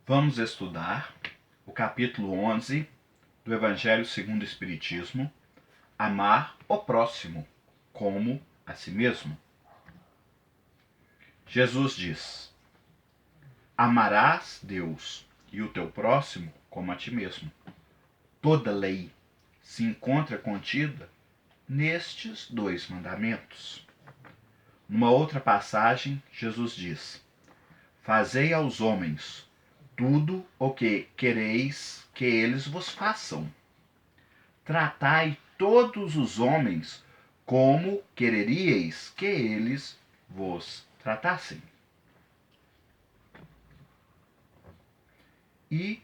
Vamos estudar o capítulo 11 do Evangelho segundo o Espiritismo, amar o próximo como a si mesmo. Jesus diz: amarás Deus e o teu próximo como a ti mesmo. Toda lei se encontra contida nestes dois mandamentos. Numa outra passagem, Jesus diz: fazei aos homens tudo o que quereis que eles vos façam. Tratai todos os homens como quereríeis que eles vos tratassem. E,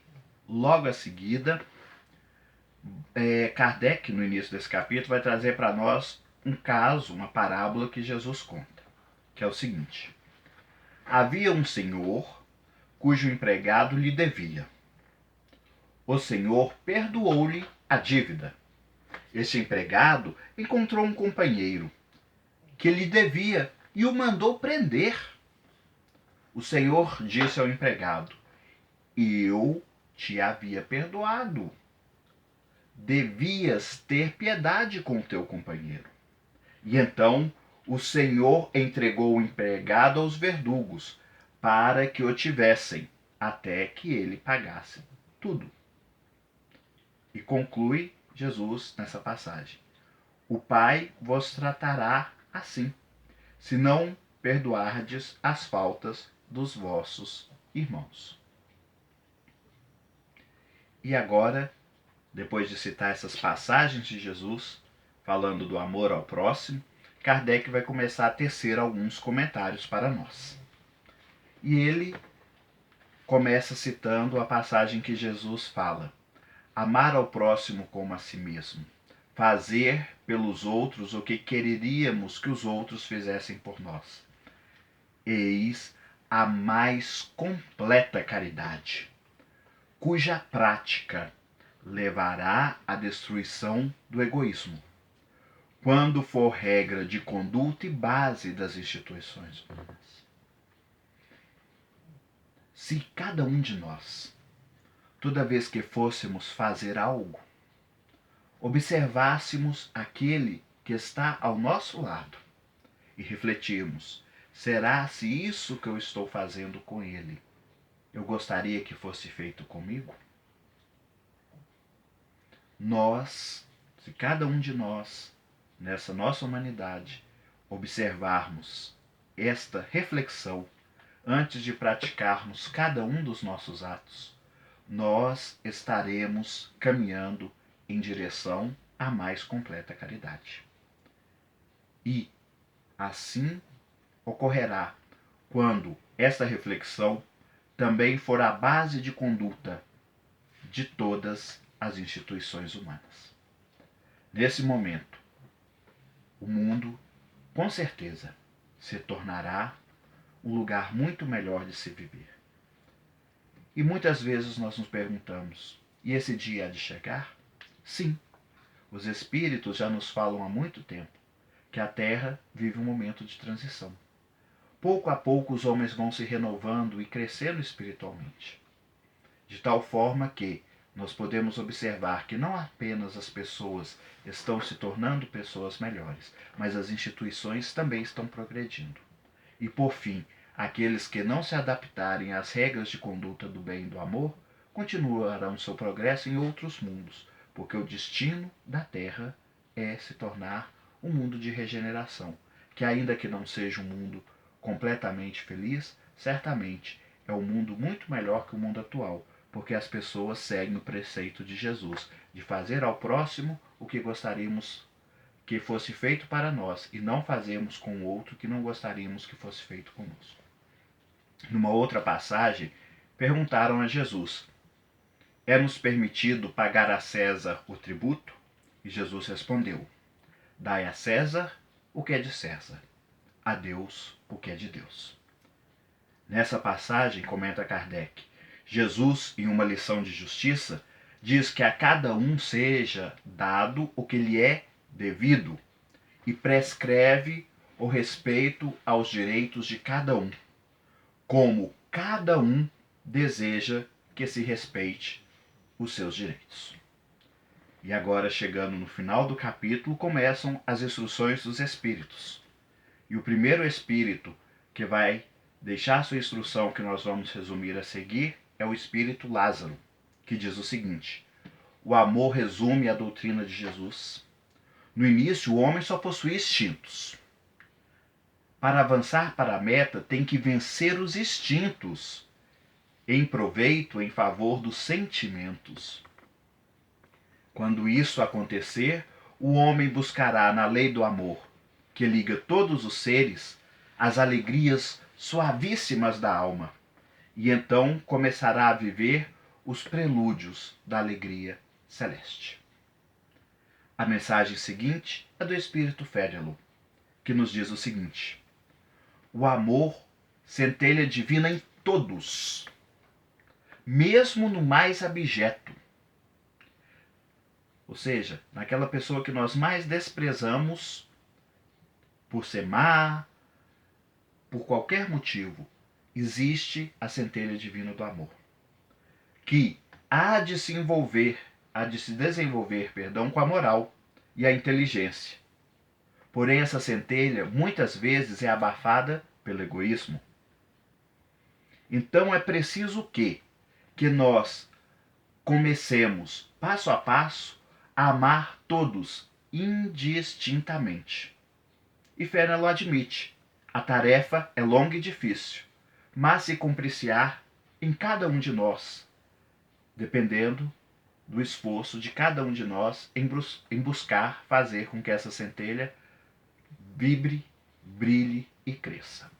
logo a seguida, Kardec, no início desse capítulo, vai trazer para nós um caso, uma parábola que Jesus conta, que é o seguinte: havia um senhor cujo empregado lhe devia. O senhor perdoou-lhe a dívida. Este empregado encontrou um companheiro que lhe devia e o mandou prender. O senhor disse ao empregado: eu te havia perdoado. Devias ter piedade com o teu companheiro. E então o senhor entregou o empregado aos verdugos para que o tivessem até que ele pagasse tudo. E conclui Jesus nessa passagem: o Pai vos tratará assim, se não perdoardes as faltas dos vossos irmãos. E agora, depois de citar essas passagens de Jesus, falando do amor ao próximo, Kardec vai começar a tecer alguns comentários para nós. E ele começa citando a passagem que Jesus fala: amar ao próximo como a si mesmo, fazer pelos outros o que quereríamos que os outros fizessem por nós. Eis a mais completa caridade, cuja prática levará à destruição do egoísmo, quando for regra de conduta e base das instituições humanas. Se cada um de nós, toda vez que fôssemos fazer algo, observássemos aquele que está ao nosso lado e refletirmos: será se isso que eu estou fazendo com ele, eu gostaria que fosse feito comigo? Nós, se cada um de nós, nessa nossa humanidade, observarmos esta reflexão antes de praticarmos cada um dos nossos atos, nós estaremos caminhando em direção à mais completa caridade. E assim ocorrerá quando esta reflexão também for a base de conduta de todas as instituições humanas. Nesse momento, o mundo, com certeza, se tornará um lugar muito melhor de se viver. E muitas vezes nós nos perguntamos: e esse dia há de chegar? Sim, os espíritos já nos falam há muito tempo que a Terra vive um momento de transição. Pouco a pouco os homens vão se renovando e crescendo espiritualmente, de tal forma que nós podemos observar que não apenas as pessoas estão se tornando pessoas melhores, mas as instituições também estão progredindo. E por fim, aqueles que não se adaptarem às regras de conduta do bem e do amor continuarão seu progresso em outros mundos, porque o destino da Terra é se tornar um mundo de regeneração, que ainda que não seja um mundo completamente feliz, certamente é um mundo muito melhor que o mundo atual, porque as pessoas seguem o preceito de Jesus, de fazer ao próximo o que gostaríamos que fosse feito para nós, e não fazemos com o outro que não gostaríamos que fosse feito conosco. Numa outra passagem, perguntaram a Jesus: é-nos permitido pagar a César o tributo? E Jesus respondeu: dai a César o que é de César, a Deus o que é de Deus. Nessa passagem, comenta Kardec, Jesus, em uma lição de justiça, diz que a cada um seja dado o que lhe é devido e prescreve o respeito aos direitos de cada um, como cada um deseja que se respeite os seus direitos. E agora, chegando no final do capítulo, começam as instruções dos espíritos. E o primeiro espírito que vai deixar sua instrução, que nós vamos resumir a seguir, é o espírito Lázaro, que diz o seguinte: o amor resume a doutrina de Jesus. No início, o homem só possui instintos. Para avançar para a meta, tem que vencer os instintos, em proveito, em favor dos sentimentos. Quando isso acontecer, o homem buscará na lei do amor, que liga todos os seres, as alegrias suavíssimas da alma, e então começará a viver os prelúdios da alegria celeste. A mensagem seguinte é do Espírito Fédelo, que nos diz o seguinte: o amor centelha divina em todos, mesmo no mais abjeto. Ou seja, naquela pessoa que nós mais desprezamos por ser má, por qualquer motivo, existe a centelha divina do amor, que há de se desenvolver, com a moral e a inteligência. Porém, essa centelha muitas vezes é abafada pelo egoísmo. Então é preciso que nós comecemos, passo a passo, a amar todos indistintamente. E Fénelon admite: a tarefa é longa e difícil, mas se cumprir-se-á em cada um de nós, dependendo do esforço de cada um de nós em buscar fazer com que essa centelha vibre, brilhe e cresça.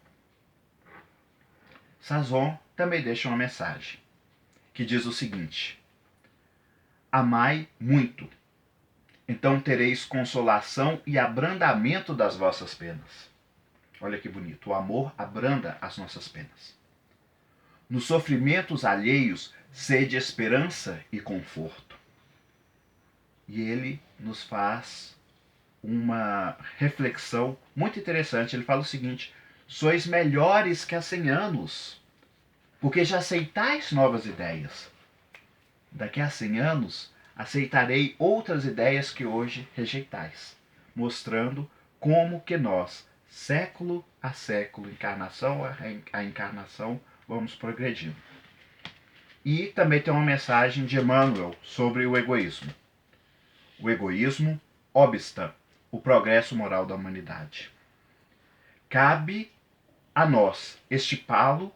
Sazon também deixa uma mensagem, que diz o seguinte: amai muito, então tereis consolação e abrandamento das vossas penas. Olha que bonito, o amor abranda as nossas penas. Nos sofrimentos alheios, sede esperança e conforto. E ele nos faz uma reflexão muito interessante. Ele fala o seguinte: sois melhores que há 100 anos, porque já aceitais novas ideias. Daqui a 100 anos, aceitarei outras ideias que hoje rejeitais, mostrando como que nós, século a século, encarnação a encarnação, vamos progredindo. E também tem uma mensagem de Emmanuel sobre o egoísmo. O egoísmo obsta o progresso moral da humanidade. Cabe a nós estipá-lo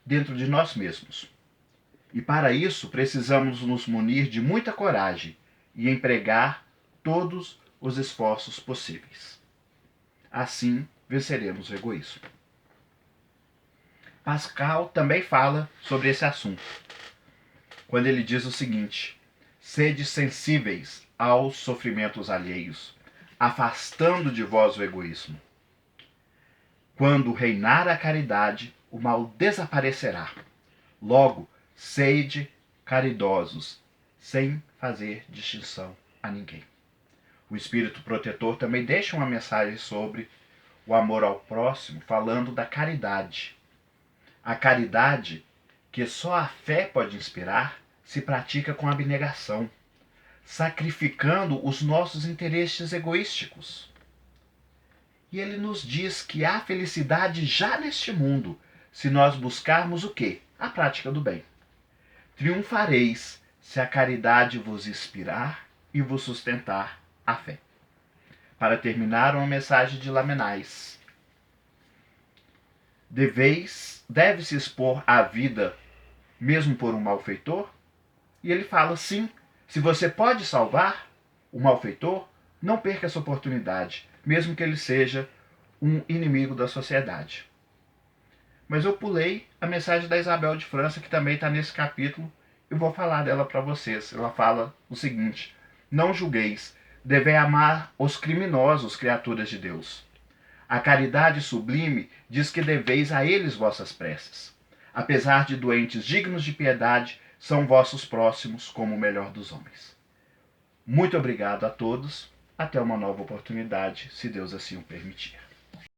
dentro de nós mesmos. E para isso precisamos nos munir de muita coragem e empregar todos os esforços possíveis. Assim venceremos o egoísmo. Pascal também fala sobre esse assunto, quando ele diz o seguinte: sede sensíveis aos sofrimentos alheios, afastando de vós o egoísmo. Quando reinar a caridade, o mal desaparecerá. Logo, sede caridosos, sem fazer distinção a ninguém. O Espírito Protetor também deixa uma mensagem sobre o amor ao próximo, falando da caridade. A caridade, que só a fé pode inspirar, se pratica com abnegação, sacrificando os nossos interesses egoísticos. E ele nos diz que há felicidade já neste mundo, se nós buscarmos o quê? A prática do bem. Triunfareis se a caridade vos inspirar e vos sustentar a fé. Para terminar, uma mensagem de Lamennais. Deve-se expor a vida mesmo por um malfeitor? E ele fala: sim, se você pode salvar o malfeitor, não perca essa oportunidade, mesmo que ele seja um inimigo da sociedade. Mas eu pulei a mensagem da Isabel de França, que também está nesse capítulo, e vou falar dela para vocês. Ela fala o seguinte: não julgueis, devei amar os criminosos, criaturas de Deus. A caridade sublime diz que deveis a eles vossas preces. Apesar de doentes dignos de piedade, são vossos próximos como o melhor dos homens. Muito obrigado a todos. Até uma nova oportunidade, se Deus assim o permitir.